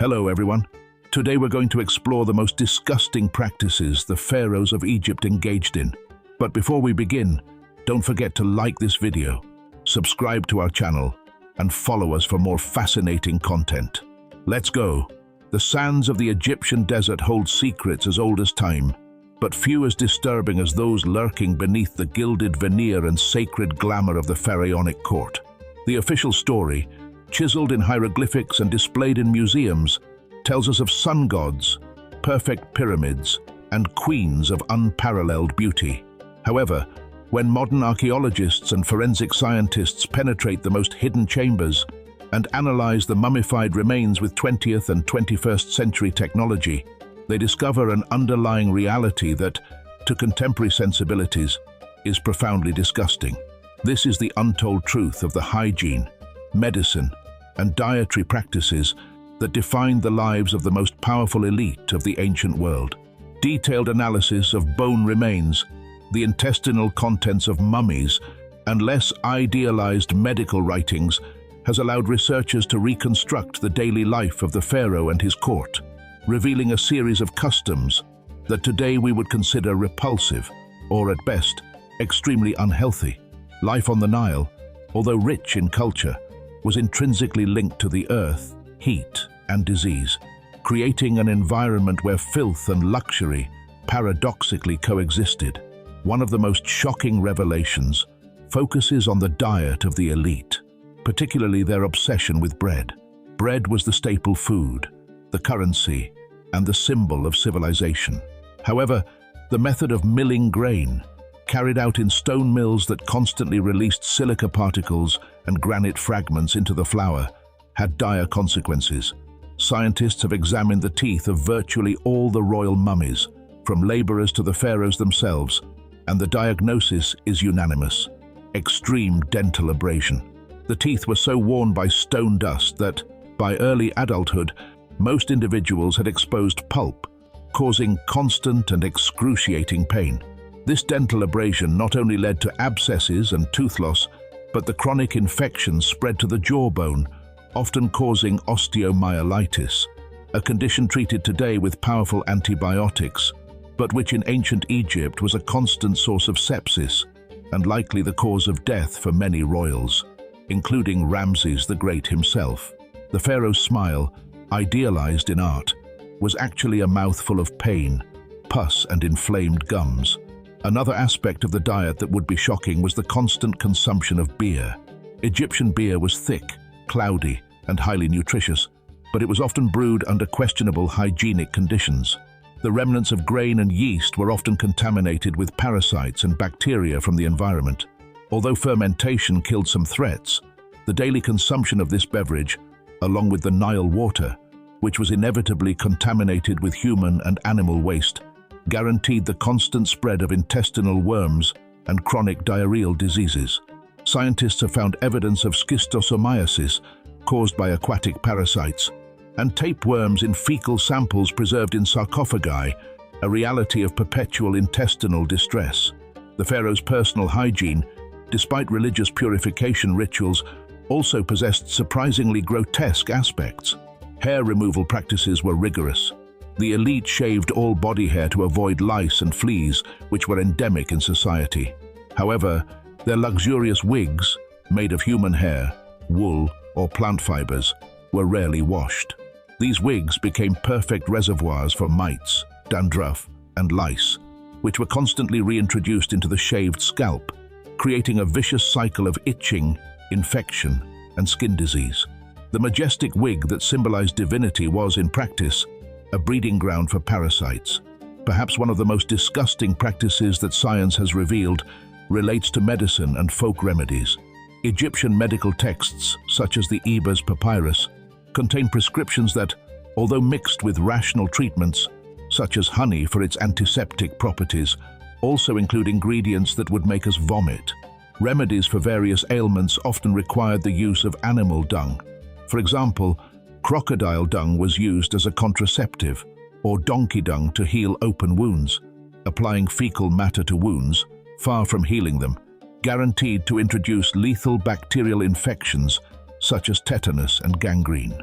Hello everyone. Today we're going to explore the most disgusting practices the pharaohs of Egypt engaged in. But before we begin, don't forget to like this video, subscribe to our channel, and follow us for more fascinating content. Let's go. The sands of the Egyptian desert hold secrets as old as time, but few as disturbing as those lurking beneath the gilded veneer and sacred glamour of the pharaonic court. The official story, chiseled in hieroglyphics and displayed in museums, tells us of sun gods, perfect pyramids, and queens of unparalleled beauty. However, when modern archaeologists and forensic scientists penetrate the most hidden chambers and analyze the mummified remains with 20th and 21st century technology, they discover an underlying reality that, to contemporary sensibilities, is profoundly disgusting. This is the untold truth of the hygiene, medicine, and dietary practices that defined the lives of the most powerful elite of the ancient world. Detailed analysis of bone remains, the intestinal contents of mummies, and less idealized medical writings has allowed researchers to reconstruct the daily life of the pharaoh and his court, revealing a series of customs that today we would consider repulsive, or at best, extremely unhealthy. Life on the Nile, although rich in culture, was intrinsically linked to the earth, heat, and disease, creating an environment where filth and luxury paradoxically coexisted. One of the most shocking revelations focuses on the diet of the elite, particularly their obsession with bread. Bread was the staple food, the currency, and the symbol of civilization. However, the method of milling grain, carried out in stone mills that constantly released silica particles and granite fragments into the flour, had dire consequences. Scientists have examined the teeth of virtually all the royal mummies, from laborers to the pharaohs themselves, and the diagnosis is unanimous: extreme dental abrasion. The teeth were so worn by stone dust that, by early adulthood, most individuals had exposed pulp, causing constant and excruciating pain. This dental abrasion not only led to abscesses and tooth loss, but the chronic infections spread to the jawbone, often causing osteomyelitis, a condition treated today with powerful antibiotics, but which in ancient Egypt was a constant source of sepsis and likely the cause of death for many royals, including Ramses the Great himself. The pharaoh's smile, idealized in art, was actually a mouthful of pain, pus, and inflamed gums. Another aspect of the diet that would be shocking was the constant consumption of beer. Egyptian beer was thick, cloudy, and highly nutritious, but it was often brewed under questionable hygienic conditions. The remnants of grain and yeast were often contaminated with parasites and bacteria from the environment. Although fermentation killed some threats, the daily consumption of this beverage, along with the Nile water, which was inevitably contaminated with human and animal waste, guaranteed the constant spread of intestinal worms and chronic diarrheal diseases. Scientists have found evidence of schistosomiasis caused by aquatic parasites, and tapeworms in fecal samples preserved in sarcophagi, a reality of perpetual intestinal distress. The pharaoh's personal hygiene, despite religious purification rituals, also possessed surprisingly grotesque aspects. Hair removal practices were rigorous. The elite shaved all body hair to avoid lice and fleas, which were endemic in society. However, their luxurious wigs, made of human hair, wool, or plant fibers, were rarely washed. These wigs became perfect reservoirs for mites, dandruff, and lice, which were constantly reintroduced into the shaved scalp, creating a vicious cycle of itching, infection, and skin disease. The majestic wig that symbolized divinity was, in practice, a breeding ground for parasites. Perhaps one of the most disgusting practices that science has revealed relates to medicine and folk remedies. Egyptian medical texts, such as the Ebers Papyrus, contain prescriptions that, although mixed with rational treatments, such as honey for its antiseptic properties, also include ingredients that would make us vomit. Remedies for various ailments often required the use of animal dung. For example, crocodile dung was used as a contraceptive, or donkey dung to heal open wounds. Applying fecal matter to wounds, far from healing them, guaranteed to introduce lethal bacterial infections such as tetanus and gangrene.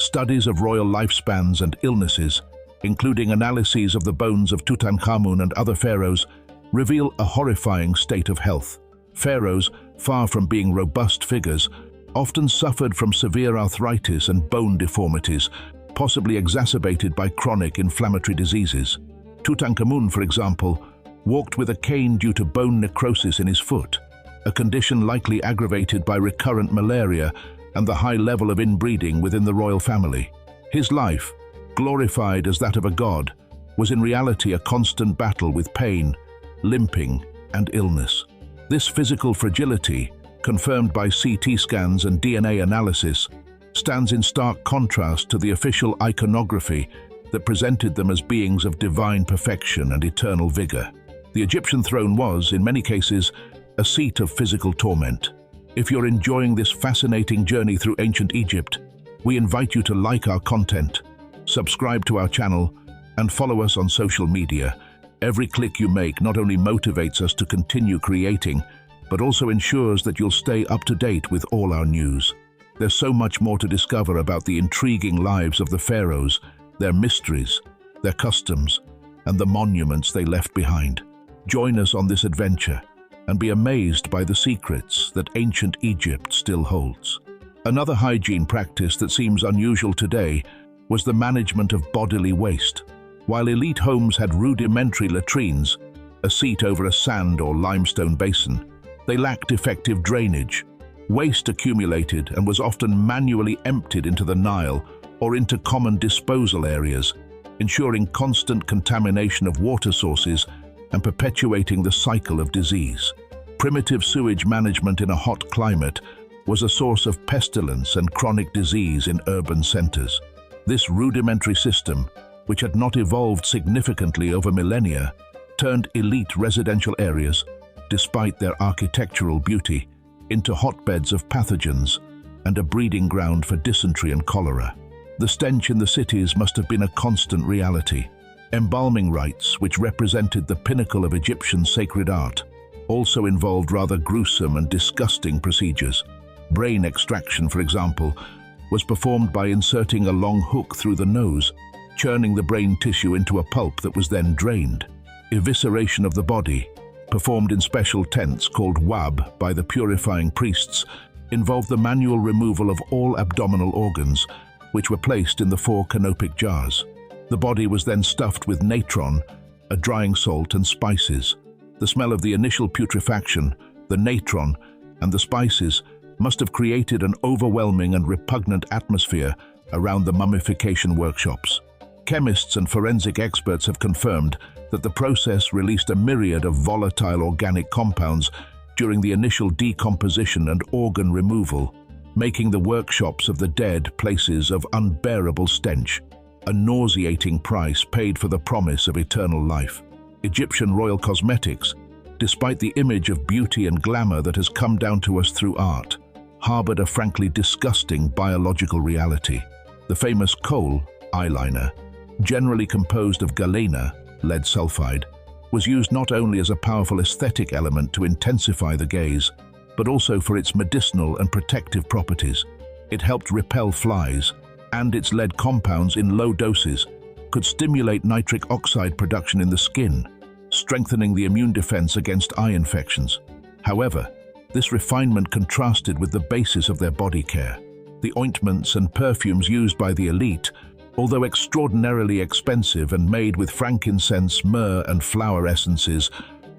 Studies of royal lifespans and illnesses, including analyses of the bones of Tutankhamun and other pharaohs, reveal a horrifying state of health. Pharaohs, far from being robust figures, often suffered from severe arthritis and bone deformities, possibly exacerbated by chronic inflammatory diseases. Tutankhamun, for example, walked with a cane due to bone necrosis in his foot, a condition likely aggravated by recurrent malaria and the high level of inbreeding within the royal family. His life, glorified as that of a god, was in reality a constant battle with pain, limping, and illness. This physical fragility, confirmed by CT scans and DNA analysis, stands in stark contrast to the official iconography that presented them as beings of divine perfection and eternal vigor. The Egyptian throne was, in many cases, a seat of physical torment. If you're enjoying this fascinating journey through ancient Egypt, we invite you to like our content, subscribe to our channel, and follow us on social media. Every click you make not only motivates us to continue creating, but also ensures that you'll stay up to date with all our news. There's so much more to discover about the intriguing lives of the pharaohs, their mysteries, their customs, and the monuments they left behind. Join us on this adventure and be amazed by the secrets that ancient Egypt still holds. Another hygiene practice that seems unusual today was the management of bodily waste. While elite homes had rudimentary latrines, a seat over a sand or limestone basin, they lacked effective drainage. Waste accumulated and was often manually emptied into the Nile or into common disposal areas, ensuring constant contamination of water sources and perpetuating the cycle of disease. Primitive sewage management in a hot climate was a source of pestilence and chronic disease in urban centers. This rudimentary system, which had not evolved significantly over millennia, turned elite residential areas, despite their architectural beauty, into hotbeds of pathogens and a breeding ground for dysentery and cholera. The stench in the cities must have been a constant reality. Embalming rites, which represented the pinnacle of Egyptian sacred art, also involved rather gruesome and disgusting procedures. Brain extraction, for example, was performed by inserting a long hook through the nose, churning the brain tissue into a pulp that was then drained. Evisceration of the body, performed in special tents called wab by the purifying priests, involved the manual removal of all abdominal organs, which were placed in the 4 canopic jars. The body was then stuffed with natron, a drying salt, and spices. The smell of the initial putrefaction, the natron, and the spices must have created an overwhelming and repugnant atmosphere around the mummification workshops. Chemists and forensic experts have confirmed that the process released a myriad of volatile organic compounds during the initial decomposition and organ removal, making the workshops of the dead places of unbearable stench, a nauseating price paid for the promise of eternal life. Egyptian royal cosmetics, despite the image of beauty and glamour that has come down to us through art, harbored a frankly disgusting biological reality. The famous kohl, eyeliner, generally composed of galena, lead sulfide, was used not only as a powerful aesthetic element to intensify the gaze, but also for its medicinal and protective properties. It helped repel flies, and its lead compounds in low doses could stimulate nitric oxide production in the skin, strengthening the immune defense against eye infections. However, this refinement contrasted with the basis of their body care. The ointments and perfumes used by the elite, although extraordinarily expensive and made with frankincense, myrrh, and flower essences,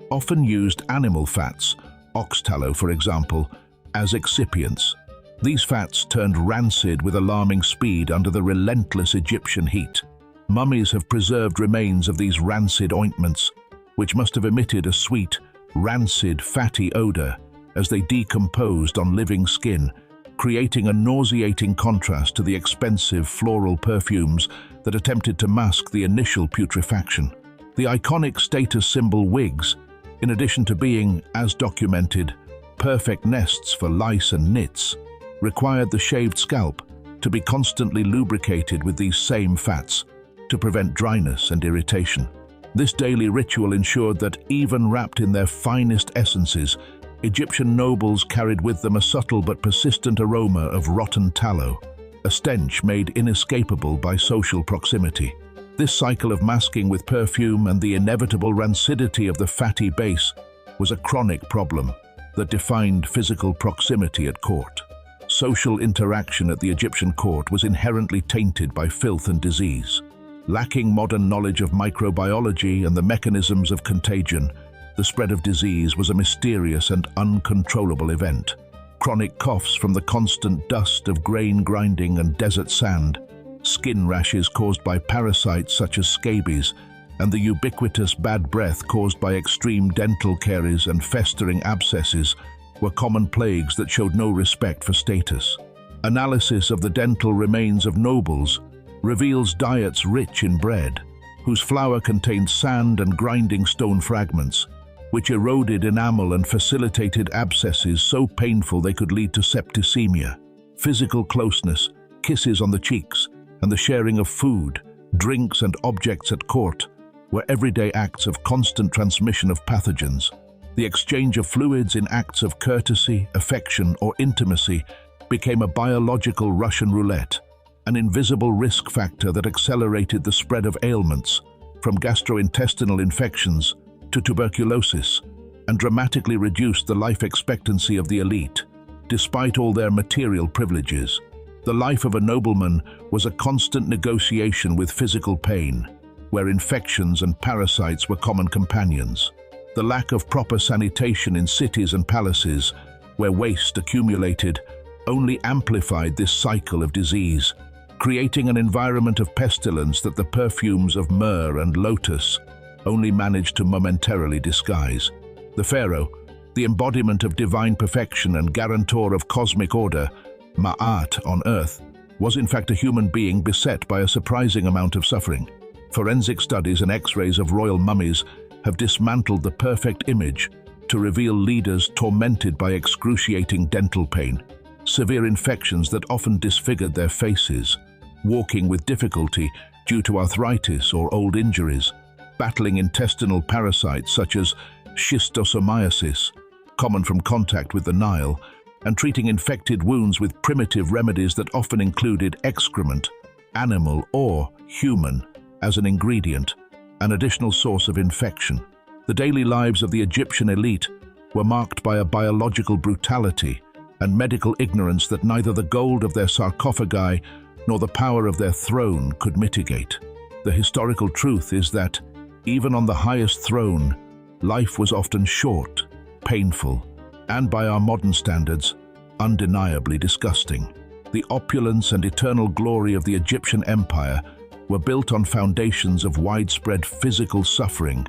often used animal fats, ox tallow for example, as excipients. These fats turned rancid with alarming speed under the relentless Egyptian heat. Mummies have preserved remains of these rancid ointments, which must have emitted a sweet, rancid, fatty odor as they decomposed on living skin, creating a nauseating contrast to the expensive floral perfumes that attempted to mask the initial putrefaction. The iconic status symbol wigs, in addition to being, as documented, perfect nests for lice and nits, required the shaved scalp to be constantly lubricated with these same fats to prevent dryness and irritation. This daily ritual ensured that, even wrapped in their finest essences, Egyptian nobles carried with them a subtle but persistent aroma of rotten tallow, a stench made inescapable by social proximity. This cycle of masking with perfume and the inevitable rancidity of the fatty base was a chronic problem that defined physical proximity at court. Social interaction at the Egyptian court was inherently tainted by filth and disease. Lacking modern knowledge of microbiology and the mechanisms of contagion, the spread of disease was a mysterious and uncontrollable event. Chronic coughs from the constant dust of grain grinding and desert sand, skin rashes caused by parasites such as scabies, and the ubiquitous bad breath caused by extreme dental caries and festering abscesses were common plagues that showed no respect for status. Analysis of the dental remains of nobles reveals diets rich in bread, whose flour contained sand and grinding stone fragments, which eroded enamel and facilitated abscesses so painful they could lead to septicemia. Physical closeness, kisses on the cheeks, and the sharing of food, drinks, and objects at court were everyday acts of constant transmission of pathogens. The exchange of fluids in acts of courtesy, affection, or intimacy became a biological Russian roulette, an invisible risk factor that accelerated the spread of ailments, from gastrointestinal infections to tuberculosis, and dramatically reduced the life expectancy of the elite. Despite all their material privileges, the life of a nobleman was a constant negotiation with physical pain, where infections and parasites were common companions. The lack of proper sanitation in cities and palaces, where waste accumulated, only amplified this cycle of disease, creating an environment of pestilence that the perfumes of myrrh and lotus only managed to momentarily disguise. The pharaoh, the embodiment of divine perfection and guarantor of cosmic order, Ma'at on earth, was in fact a human being beset by a surprising amount of suffering. Forensic studies and X-rays of royal mummies have dismantled the perfect image to reveal leaders tormented by excruciating dental pain, severe infections that often disfigured their faces, walking with difficulty due to arthritis or old injuries, battling intestinal parasites such as schistosomiasis, common from contact with the Nile, and treating infected wounds with primitive remedies that often included excrement, animal or human, as an ingredient, an additional source of infection. The daily lives of the Egyptian elite were marked by a biological brutality and medical ignorance that neither the gold of their sarcophagi nor the power of their throne could mitigate. The historical truth is that, even on the highest throne, life was often short, painful, and by our modern standards, undeniably disgusting. The opulence and eternal glory of the Egyptian empire were built on foundations of widespread physical suffering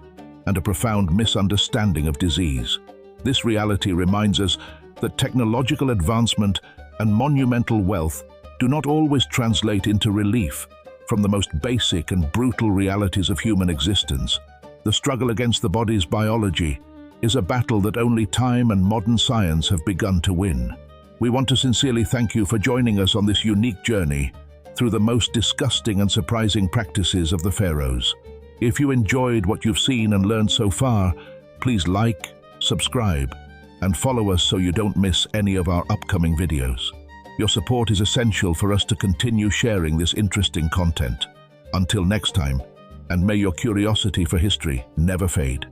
and a profound misunderstanding of disease. This reality reminds us that technological advancement and monumental wealth do not always translate into relief from the most basic and brutal realities of human existence. The struggle against the body's biology is a battle that only time and modern science have begun to win. We want to sincerely thank you for joining us on this unique journey through the most disgusting and surprising practices of the pharaohs. If you enjoyed what you've seen and learned so far, please like, subscribe, and follow us so you don't miss any of our upcoming videos. Your support is essential for us to continue sharing this interesting content. Until next time, and may your curiosity for history never fade.